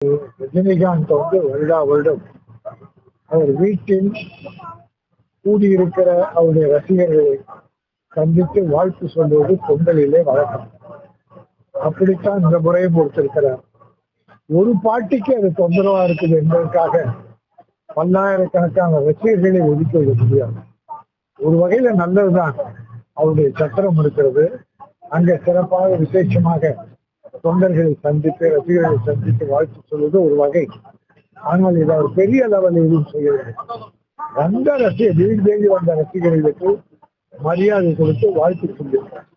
ரஜினிகாந்த் வருடா வருடம் அவர் வீட்டில் கூடியிருக்கிற அவருடைய ரசிகர்களை சந்தித்து வாழ்த்து சொல்வது பொங்கலிலே வழக்கம். அப்படித்தான் இந்த முறையும் கொடுத்திருக்கிறார். ஒரு பாட்டிக்கு அது தொந்தரவா இருக்குது என்பதற்காக பல்லாயிரக்கணக்கான ரசிகர்களை ஒதுக்கி விட முடியாது. ஒரு வகையில நல்லதுதான், அவருடைய சத்திரம் இருக்கிறது. அங்க சிறப்பாக விசேஷமாக தொண்டர்களை சந்தித்து ரசிகர்களை சந்தித்து வாழ்த்து சொல்வது ஒரு வகை. ஆனால் இதை அவர் பெரிய லெவலில் எதுவும் செய்யவில்லை. வந்த வீடு தேடி வந்த ரசிகர்களுக்கு மரியாதை கொடுத்து வாழ்த்து சொல்லியிருக்கார்.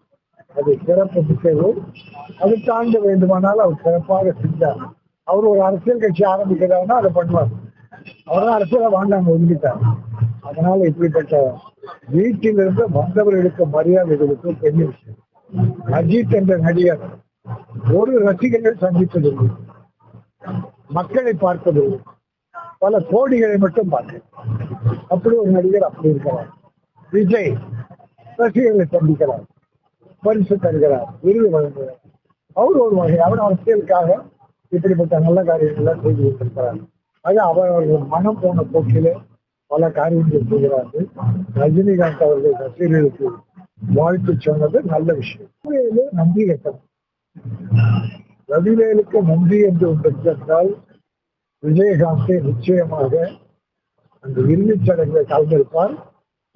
அது சிறப்பு மிக்கது. அது தாண்ட வேண்டுமானால் அவர் சிறப்பாக செஞ்சார். அவர் ஒரு அரசியல் கட்சி ஆரம்பிக்கிறாருன்னா அதை பண்ணுவார். அவர்தான் அரசியலை வாண்டாங்க ஒதுக்கிட்டார். அதனால இப்படிப்பட்ட வீட்டிலிருந்து வந்தவர்களுக்கு மரியாதை கொடுத்து பெரிய விஷயம். அஜித் என்ற நடிகர் ஒரு ரசிகர்கள் சந்திப்பதில்லை, மக்களை பார்ப்பதில்லை, பல கோடிகளை மட்டும் பார்க்க. அப்படி ஒரு நடிகர் அப்படி இருக்கிறார். விஜய் ரசிகர்களை சந்திக்கிறார், பரிசு தருகிறார், விருது வழங்குகிறார். அவர் ஒரு வகை, அவர் அரசியலுக்காக இப்படிப்பட்ட நல்ல காரியங்கள்லாம் செய்து கொண்டிருக்கிறார். ஆக அவர்கள் மனம் போன போக்கிலே பல காரியங்கள் செய்கிறார்கள். ரஜினிகாந்த் அவர்கள் ரசிகர்களுக்கு வாழ்த்து சொன்னது நல்ல விஷயம். நன்றி கட்டம். ரவிவேலுக்கு நன்றி என்று ஒன்று என்றால் விஜயகாந்தை நிச்சயமாக அந்த இறுதிச் சடங்குகளை கலந்திருப்பார்.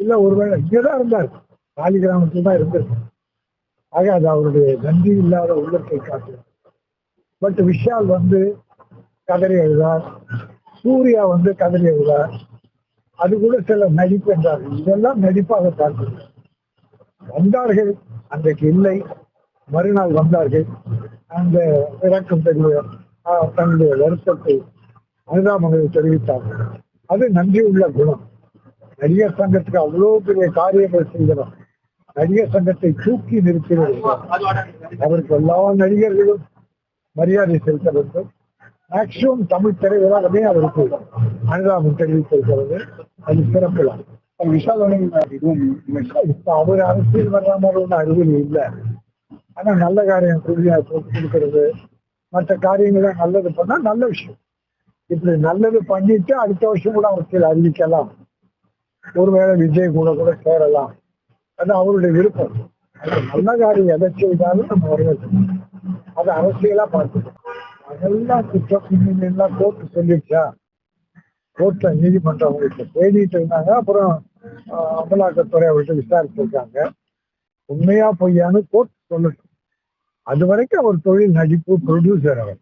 இல்ல ஒருவேளை இங்கதான் இருந்தார், காலி கிராமத்தில் தான் இருந்திருக்கார். ஆக அது அவருடைய நன்றி இல்லாத உள்ளத்தை காட்டுகிறார். பட் விஷால் கதறி எழுதார், சூர்யா கதறி எழுதார். அது கூட சில நடிப்பு என்றார்கள். இதெல்லாம் நடிப்பாக பார்க்கிறார். வந்தார்கள், அன்றைக்கு இல்லை, மறுநாள் வந்தார்கள். அந்த இறக்கம் தன்னுடைய வருத்தத்தை அனுதாபங்களை தெரிவித்தார்கள். அது நன்றி உள்ள குணம். நடிகர் சங்கத்துக்கு அவ்வளவு பெரிய காரியங்கள் செய்கிறோம். நடிகர் சங்கத்தை தூக்கி நிறுத்தினர். அவருக்கு எல்லா நடிகர்களும் மரியாதை செலுத்த வேண்டும். மேக்சிமம் தமிழ் திரையுலகமே அவருக்கு அனுதாபம் தெரிவித்திருக்கிறது. அது சிறப்புலாம். விஷால் இப்ப அவர் அரசியல் வர்ற மாதிரி ஒன்றும் அறிவில் இல்லை. ஆனா நல்ல காரியம் கொடுக்கிறது, மற்ற காரியங்கள் நல்லது பண்ணா நல்ல விஷயம். இப்படி நல்லது பண்ணிட்டு அடுத்த வருஷம் கூட அரசியல் அறிவிக்கலாம். ஒருவேளை விஜய் கூட சேரலாம். அது அவருடைய விருப்பம். அது நல்ல காரியம் எதை செய்தாலும் நம்ம வரவேற்கணும். அது அரசியலா பார்த்துக்கணும். அதெல்லாம் குற்றம் எல்லாம் கோர்ட்டு சொல்லிடுச்சா, கோர்ட்ல நீதிமன்றம் அவங்களுக்கு தேடிட்டு இருந்தாங்க. அப்புறம் அமலாக்கத்துறை அவர்கிட்ட விசாரிச்சிருக்காங்க. உண்மையா பொய்யான்னு கோர்ட் சொல்லட்டும். அது வரைக்கும் அவர் தொழில் நடிப்பு, ப்ரொடியூசர். அவர்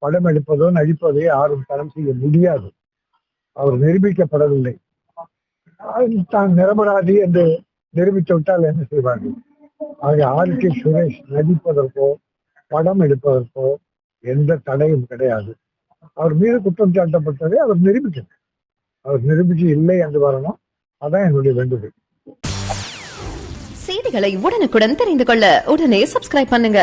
படம் எடுப்பதோ நடிப்பதோ யாரும் தரம் செய்ய முடியாது. அவர் நிரூபிக்கப்படவில்லை. தான் நிரபராதி என்று நிரூபித்து விட்டால் என்ன செய்வார்கள்? ஆக ஆர்.கே. சுரேஷ் நடிப்பதற்கோ படம் எடுப்பதற்கோ எந்த தடையும் கிடையாது. அவர் மீது குற்றம் சாட்டப்பட்டதை அவர் நிரூபிக்கணும். அவர் நிரூபிச்சு இல்லை என்று வரணும். அதான் என்னுடைய வேண்டுகோள். செய்திகளை உடனுக்குடன் தெரிந்து கொள்ள உடனே சப்ஸ்கிரைப் பண்ணுங்க.